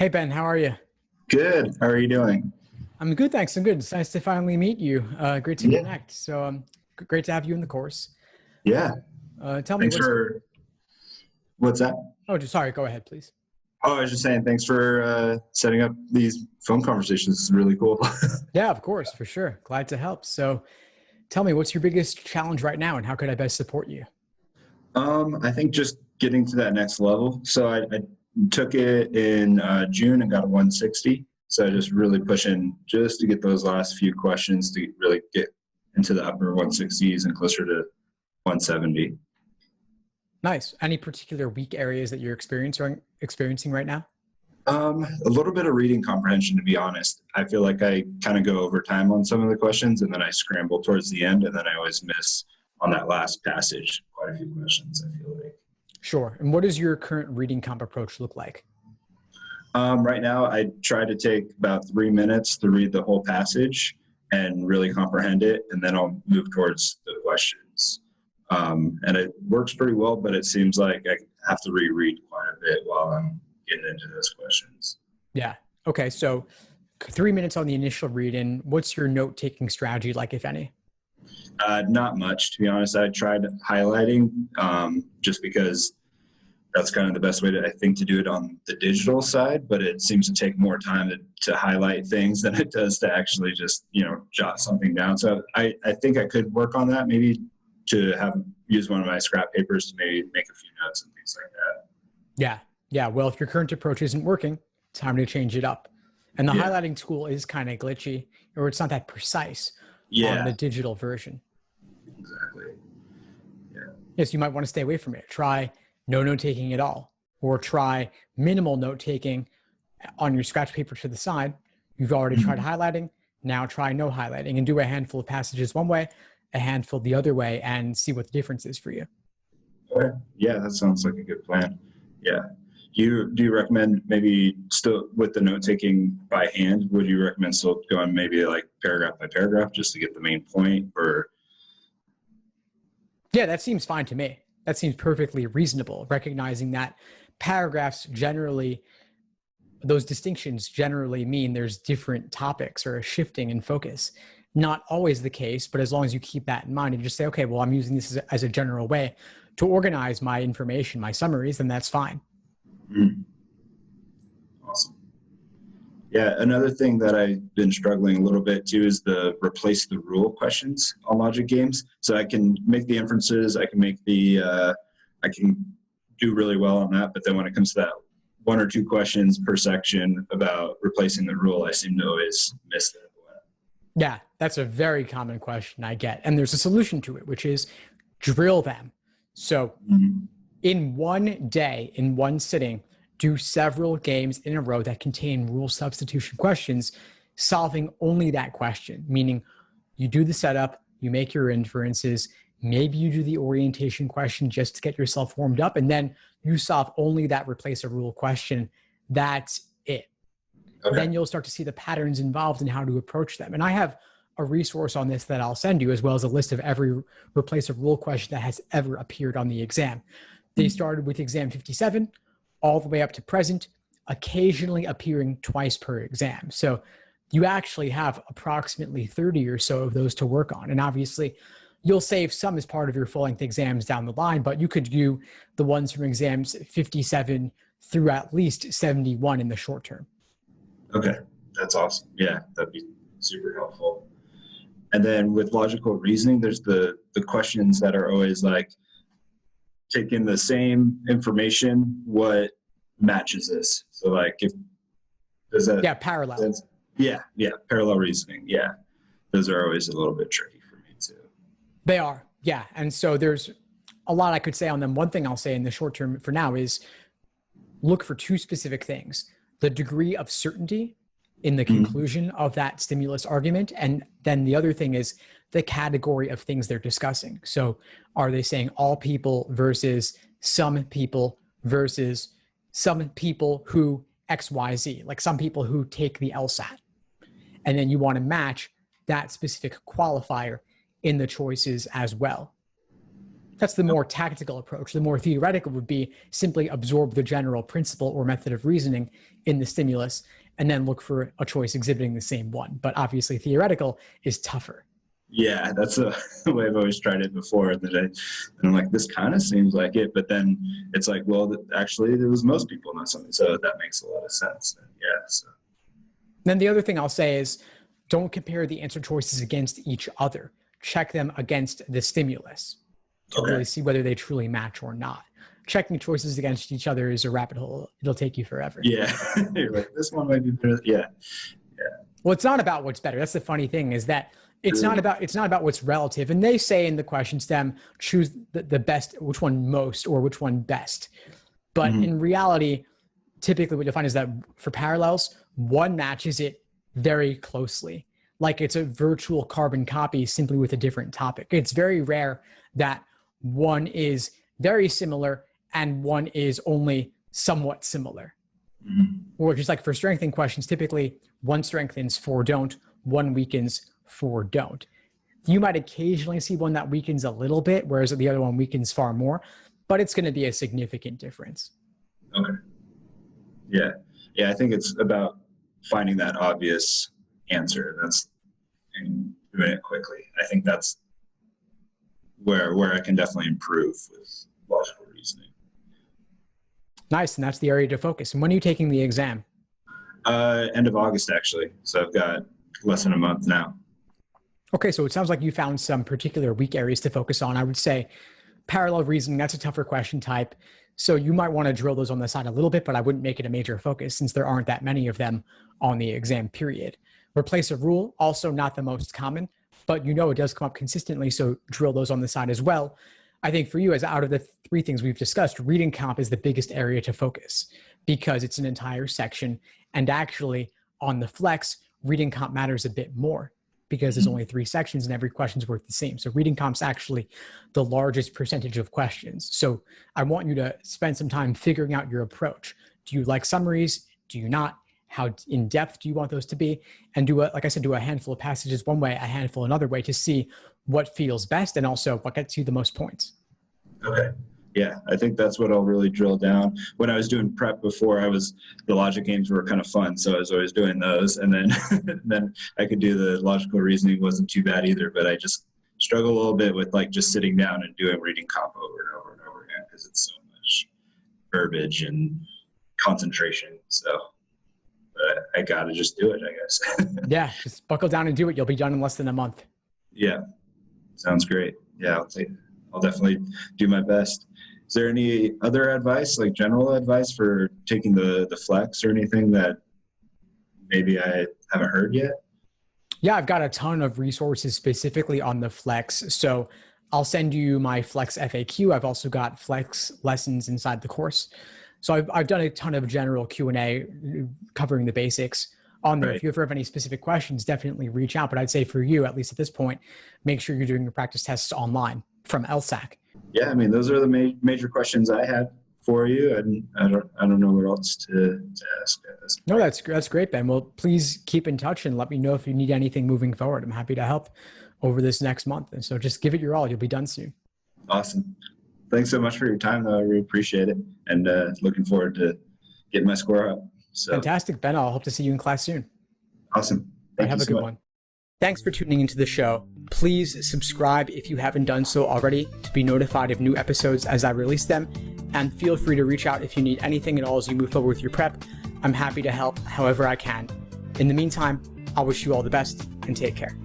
Hey Ben, how are you? Good. How are you doing? I'm good, thanks. I'm good. It's nice to finally meet you. Great to Yeah. connect. Great to have you in the course. Yeah. Tell me Thanks for what's that? Oh, sorry. Go ahead, please. Oh, I was just saying thanks for setting up these phone conversations. It's really cool. Yeah, of course, for sure. Glad to help. So, tell me, what's your biggest challenge right now, and how could I best support you? I think just getting to that next level. So I took it in June and got a 160. So just really pushing just to get those last few questions to really get into the upper 160s and closer to 170. Nice. Any particular weak areas that you're experiencing right now? A little bit of reading comprehension, to be honest. I feel like I kind of go over time on some of the questions and then I scramble towards the end and then I always miss on that last passage quite a few questions, I feel like. Sure. And what does your current reading comp approach look like? Right now, I try to take about 3 minutes to read the whole passage and really comprehend it, and then I'll move towards the questions. And it works pretty well, but it seems like I have to reread quite a bit while I'm getting into those questions. Yeah. Okay. So, 3 minutes on the initial read, and what's your note-taking strategy like, if any? Not much, to be honest. I tried highlighting just because that's kind of the best way to, I think, to do it on the digital side, but it seems to take more time to highlight things than it does to actually just, jot something down. So I think I could work on that, maybe to use one of my scrap papers to maybe make a few notes and things like that. Yeah. Yeah. Well, if your current approach isn't working, time to change it up. And the highlighting tool is kind of glitchy, or it's not that precise on the digital version. Exactly. Yeah. Yes, you might want to stay away from it. Try no note taking at all, or try minimal note taking on your scratch paper to the side. You've already tried highlighting. Now try no highlighting and do a handful of passages one way, a handful the other way, and see what the difference is for you. Okay. Yeah, that sounds like a good plan. Yeah. Do you recommend maybe still with the note taking by hand? Would you recommend still going maybe like paragraph by paragraph just to get the main point, or? Yeah, that seems fine to me. That seems perfectly reasonable, recognizing that paragraphs generally, those distinctions generally mean there's different topics or a shifting in focus. Not always the case, but as long as you keep that in mind and just say, okay, well, I'm using this as a general way to organize my information, my summaries, then that's fine. Awesome. Yeah, another thing that I've been struggling a little bit too is the replace the rule questions on logic games. So I can make the inferences, I can do really well on that, but then when it comes to that one or two questions per section about replacing the rule, I seem to always miss that one. Yeah, that's a very common question I get. And there's a solution to it, which is drill them. So in one day, in one sitting, do several games in a row that contain rule substitution questions, solving only that question, meaning you do the setup, you make your inferences, maybe you do the orientation question just to get yourself warmed up, and then you solve only that replace a rule question. That's it. Okay. Then you'll start to see the patterns involved in how to approach them. And I have a resource on this that I'll send you, as well as a list of every replace a rule question that has ever appeared on the exam. They started with exam 57 all the way up to present, occasionally appearing twice per exam. So you actually have approximately 30 or so of those to work on. And obviously you'll save some as part of your full-length exams down the line, but you could do the ones from exams 57 through at least 71 in the short term. Okay, that's awesome. Yeah, that'd be super helpful. And then with logical reasoning, there's the questions that are always like, taking the same information, what matches this? So like if does that parallel. Sense? Yeah, parallel reasoning. Yeah. Those are always a little bit tricky for me too. They are. Yeah. And so there's a lot I could say on them. One thing I'll say in the short term for now is look for two specific things: the degree of certainty in the conclusion of that stimulus argument. And then the other thing is the category of things they're discussing. So are they saying all people versus some people versus some people who XYZ, like some people who take the LSAT? And then you want to match that specific qualifier in the choices as well. That's the more tactical approach. The more theoretical would be simply absorb the general principle or method of reasoning in the stimulus and then look for a choice exhibiting the same one. But obviously theoretical is tougher. Yeah, that's the way I've always tried it before. And I'm like, this kind of seems like it, but then it's like, well, actually, there was most people know something, so that makes a lot of sense. Yeah. So. Then the other thing I'll say is, don't compare the answer choices against each other. Check them against the stimulus to really see whether they truly match or not. Checking choices against each other is a rabbit hole. It'll take you forever. Yeah, you're like, this one might be better. Yeah. Well, it's not about what's better. That's the funny thing, is that it's not about what's relative. And they say in the question stem, choose the best, which one most or which one best. But in reality, typically what you'll find is that for parallels, one matches it very closely. Like it's a virtual carbon copy simply with a different topic. It's very rare that one is very similar and one is only somewhat similar. Or just like for strengthening questions, typically one strengthens, four don't, one weakens, four don't. You might occasionally see one that weakens a little bit, whereas the other one weakens far more, but it's going to be a significant difference. Okay. Yeah. Yeah. I think it's about finding that obvious answer. And doing it quickly. I think that's where I can definitely improve with logical reasoning. Nice. And that's the area to focus. And when are you taking the exam? End of August, actually. So I've got less than a month now. Okay. So it sounds like you found some particular weak areas to focus on. I would say parallel reasoning, that's a tougher question type. So you might want to drill those on the side a little bit, but I wouldn't make it a major focus since there aren't that many of them on the exam period. Replace a rule, also not the most common, but you know it does come up consistently, so drill those on the side as well. I think for you, as out of the three things we've discussed, reading comp is the biggest area to focus because it's an entire section. And actually, on the flex, reading comp matters a bit more because there's only three sections and every question's worth the same. So reading comp's actually the largest percentage of questions. So I want you to spend some time figuring out your approach. Do you like summaries? Do you not? How in depth do you want those to be? And do a handful of passages one way, a handful another way to see what feels best and also what gets you the most points. Okay. Yeah, I think that's what I'll really drill down. When I was doing prep before, the logic games were kind of fun, so I was always doing those. And then then I could do the logical reasoning, wasn't too bad either, but I just struggle a little bit with like just sitting down and doing reading comp over and over and over again because it's so much verbiage and concentration. So I gotta just do it, I guess. Yeah, just buckle down and do it. You'll be done in less than a month. Yeah, sounds great. Yeah, I'll definitely do my best. Is there any other advice, like general advice for taking the flex or anything that maybe I haven't heard yet? Yeah, I've got a ton of resources specifically on the flex. So I'll send you my flex FAQ. I've also got flex lessons inside the course. So I've done a ton of general Q&A covering the basics on there. Right. If you ever have any specific questions, definitely reach out. But I'd say for you, at least at this point, make sure you're doing your practice tests online from LSAT. Yeah, I mean, those are the major questions I had for you. And I don't know what else to ask at this point. No, that's great, Ben. Well, please keep in touch and let me know if you need anything moving forward. I'm happy to help over this next month. And so just give it your all. You'll be done soon. Awesome. Thanks so much for your time, though. I really appreciate it. And looking forward to getting my score up. So. Fantastic, Ben. I'll hope to see you in class soon. Awesome. Have a good one. Thanks for tuning into the show. Please subscribe if you haven't done so already to be notified of new episodes as I release them. And feel free to reach out if you need anything at all as you move forward with your prep. I'm happy to help however I can. In the meantime, I'll wish you all the best and take care.